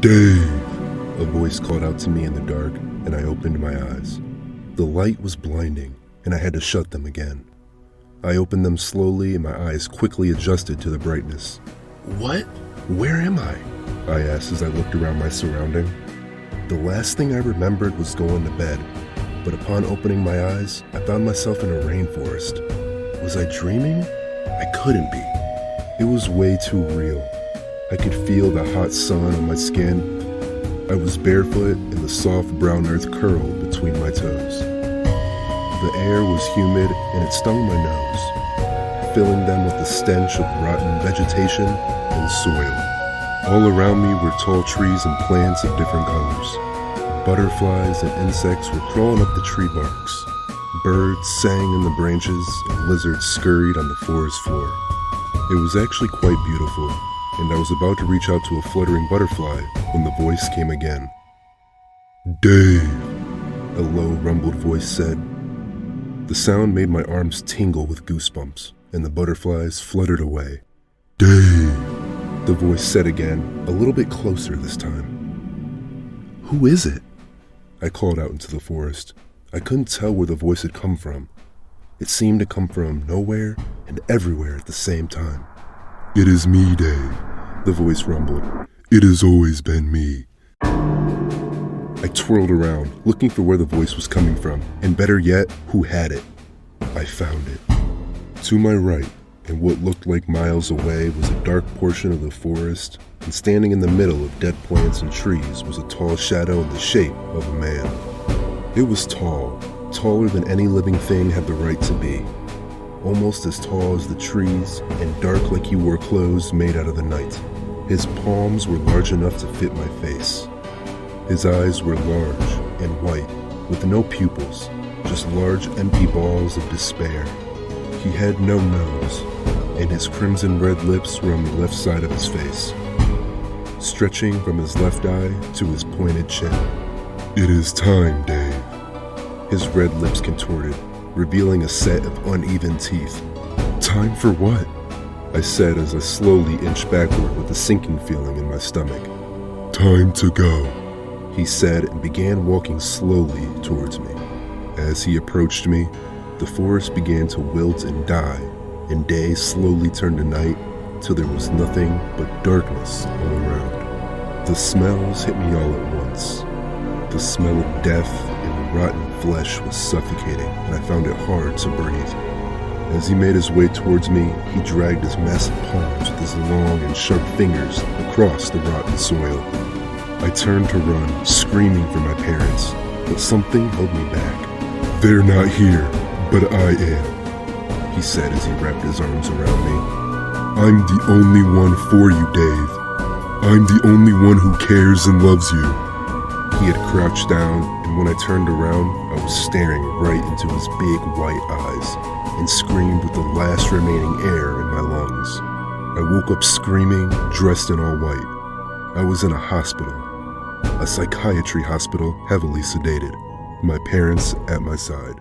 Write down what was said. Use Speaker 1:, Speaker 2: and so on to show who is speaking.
Speaker 1: "Dave!" A voice called out to me in the dark, and I opened my eyes. The light was blinding, and I had to shut them again. I opened them slowly, and my eyes quickly adjusted to the brightness. "What? Where am I?" I asked as I looked around my surrounding. The last thing I remembered was going to bed, but upon opening my eyes, I found myself in a rainforest. Was I dreaming? I couldn't be. It was way too real. I could feel the hot sun on my skin. I was barefoot and the soft brown earth curled between my toes. The air was humid and it stung my nose, filling them with the stench of rotten vegetation and soil. All around me were tall trees and plants of different colors. Butterflies and insects were crawling up the tree barks. Birds sang in the branches and lizards scurried on the forest floor. It was actually quite beautiful, and I was about to reach out to a fluttering butterfly when the voice came again. "Dave," a low, rumbled voice said. The sound made my arms tingle with goosebumps, and the butterflies fluttered away. "Dave," the voice said again, a little bit closer this time. "Who is it?" I called out into the forest. I couldn't tell where the voice had come from. It seemed to come from nowhere and everywhere at the same time. "It is me, Dave," the voice rumbled. "It has always been me." I twirled around, looking for where the voice was coming from, and better yet, who had it. I found it. To my right, and what looked like miles away, was a dark portion of the forest, and standing in the middle of dead plants and trees was a tall shadow in the shape of a man. It was tall, taller than any living thing had the right to be. Almost as tall as the trees, and dark like he wore clothes made out of the night. His palms were large enough to fit my face. His eyes were large and white, with no pupils, just large empty balls of despair. He had no nose, and his crimson red lips were on the left side of his face, stretching from his left eye to his pointed chin. "It is time, Dave." His red lips contorted, revealing a set of uneven teeth. "Time for what?" I said as I slowly inched backward with a sinking feeling in my stomach. "Time to go," he said and began walking slowly towards me. As he approached me, the forest began to wilt and die, and day slowly turned to night till there was nothing but darkness all around. The smells hit me all at once. The smell of death and rotten flesh was suffocating, and I found it hard to breathe. As he made his way towards me, he dragged his massive palms with his long and sharp fingers across the rotten soil. I turned to run, screaming for my parents, but something held me back. "They're not here, but I am," he said as he wrapped his arms around me. "I'm the only one for you, Dave. I'm the only one who cares and loves you." He had crouched down, and when I turned around, I was staring right into his big white eyes and screamed with the last remaining air in my lungs. I woke up screaming, dressed in all white. I was in a hospital, a psychiatry hospital, heavily sedated, my parents at my side.